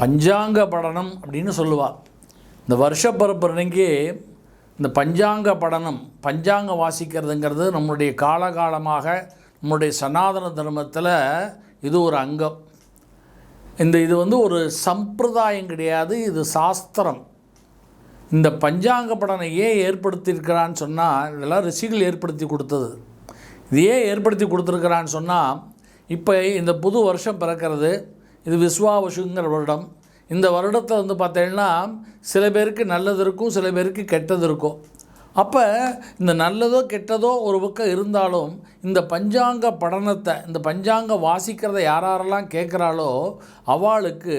பஞ்சாங்க படனம் அப்படின்னு சொல்லுவாள். இந்த வருஷப்பரப்புனைக்கு இந்த பஞ்சாங்க படனம், பஞ்சாங்க வாசிக்கிறதுங்கிறது நம்முடைய காலகாலமாக நம்முடைய சனாதன தர்மத்தில் இது ஒரு அங்கம். இது ஒரு சம்பிரதாயம் கிடையாது, இது சாஸ்திரம். இந்த பஞ்சாங்க படனை ஏன் ஏற்படுத்தியிருக்கிறான்னு சொன்னால், இதெல்லாம் ரிஷிகள் ஏற்படுத்தி கொடுத்தது. இது ஏன் ஏற்படுத்தி கொடுத்துருக்கிறான்னு சொன்னால், இப்போ இந்த புது வருஷம் பிறக்கிறது, இது விஸ்வாவசுங்கிற வருடம். இந்த வருடத்தை பார்த்தீங்கன்னா சில பேருக்கு நல்லது இருக்கும், சில பேருக்கு கெட்டது இருக்கும். அப்போ இந்த நல்லதோ கெட்டதோ ஒரு பக்கம் இருந்தாலும் இந்த பஞ்சாங்க படனத்தை, இந்த பஞ்சாங்க வாசிக்கிறத யாரெல்லாம் கேட்குறாளோ அவளுக்கு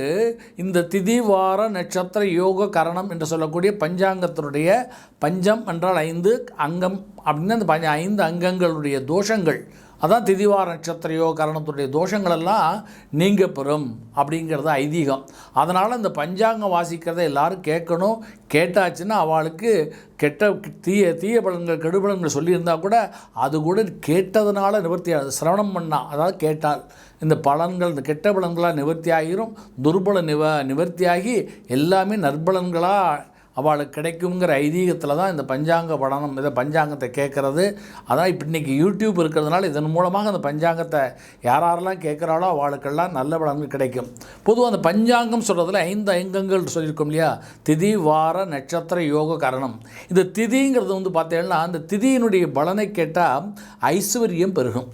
இந்த திதி வார நட்சத்திர யோக கரணம் என்று சொல்லக்கூடிய பஞ்சாங்கத்தினுடைய பஞ்சம் என்றால் 5 அங்கம் அப்படின்னு அந்த 5 அங்கங்களுடைய தோஷங்கள், அதான் திதிவார நட்சத்திரையோ கரணத்துடைய தோஷங்களெல்லாம் நீங்க பெறும் அப்படிங்கிறது ஐதீகம். அதனால் இந்த பஞ்சாங்கம் வாசிக்கிறத எல்லோரும் கேட்கணும். கேட்டாச்சுன்னா அவளுக்கு தீய பலன்கள் கெடுபலன்கள் சொல்லியிருந்தால் கூட அது கூட கேட்டதுனால நிவர்த்தி ஆகுது. சிரவணம் பண்ணால், அதாவது கேட்டால் இந்த பலன்கள், இந்த கெட்ட பலன்களாக நிவர்த்தி ஆகிரும். துர்பல நிவர்த்தியாகி எல்லாமே நற்பலன்களாக அவளுக்கு கிடைக்குங்கிற ஐதீகத்தில் தான் இந்த பஞ்சாங்க படனம், இதை பஞ்சாங்கத்தை கேட்குறது. அதான் இப்போ இன்றைக்கி யூடியூப் இருக்கிறதுனால இதன் மூலமாக அந்த பஞ்சாங்கத்தை யாரெல்லாம் கேட்குறாளோ அவளுக்கெல்லாம் நல்ல பலன்கள் கிடைக்கும். பொதுவாக அந்த பஞ்சாங்கம் சொல்கிறதுல 5 அங்கங்கள் சொல்லியிருக்கோம் இல்லையா, திதி வார நட்சத்திர யோக கரணம். இந்த திதிங்கிறது பார்த்தீங்கன்னா அந்த திதியினுடைய பலனை கேட்டால் ஐஸ்வர்யம் பெருகும்.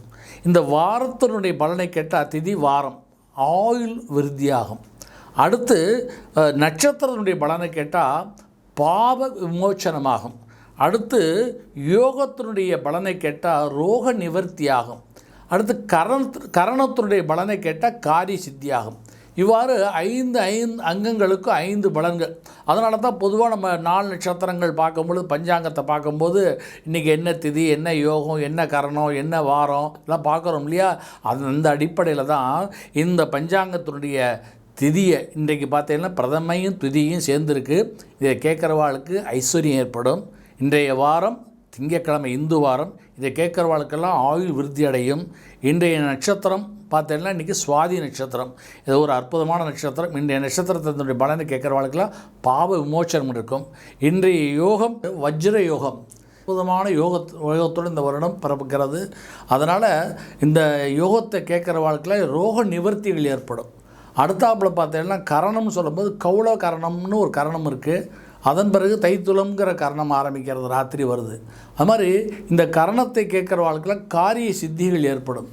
இந்த வாரத்தினுடைய பலனை கேட்டால் திதி வாரம் ஆயுள் விருத்தியாகும். அடுத்து நட்சத்திரத்தினுடைய பலனை கேட்டால் பாவ விமோச்சனமாகும். அடுத்து யோகத்தினுடைய பலனை கேட்டால் ரோக நிவர்த்தியாகும். அடுத்து கரணத்தினுடைய பலனை கேட்டால் காரிய சித்தியாகும். இவ்வாறு 5 அங்கங்களுக்கும் 5 பலன்கள். அதனால தான் பொதுவாக நம்ம 4 நட்சத்திரங்கள் பார்க்கும்பொழுது, பஞ்சாங்கத்தை பார்க்கும்போது இன்றைக்கி என்ன திதி, என்ன யோகம், என்ன கரணம், என்ன வாரம் எல்லாம் பார்க்குறோம் இல்லையா. அந்த அடிப்படையில் தான் இந்த பஞ்சாங்கத்தினுடைய திதியை இன்றைக்கு பார்த்தீங்கன்னா பிரதமையும் திதியும் சேர்ந்துருக்கு. இதை கேட்குறவாளுக்கு ஐஸ்வர்யம் ஏற்படும். இன்றைய வாரம் திங்கட்கிழமை இந்து வாரம். இதை கேட்குறவாளுக்கெல்லாம் ஆயுள் விருத்தி அடையும். இன்றைய நட்சத்திரம் பார்த்தீங்கன்னா இன்றைக்கி சுவாதி நட்சத்திரம். இது ஒரு அற்புதமான நட்சத்திரம். இன்றைய நட்சத்திரத்தினுடைய பலனை கேட்குறவாளுக்கெல்லாம் பாவ விமோச்சனம் இருக்கும். இன்றைய யோகம் வஜ்ர யோகம், அற்புதமான யோகத்தோடு இந்த வருடம் பிறப்புக்கிறது. அதனால் இந்த யோகத்தை கேட்குறவாளுக்கெல்லாம் ரோக நிவர்த்திகள் ஏற்படும். அடுத்தாப்பில் பார்த்தீங்கன்னா கரணம்னு சொல்லும்போது கௌள கரணம்னு ஒரு கரணம் இருக்குது. அதன் பிறகு தைத்துளம்ங்கிற கரணம் ஆரம்பிக்கிறது, ராத்திரி வருது. அது மாதிரி இந்த கரணத்தை கேட்குற வாழ்க்கையில் காரிய சித்திகள் ஏற்படும்.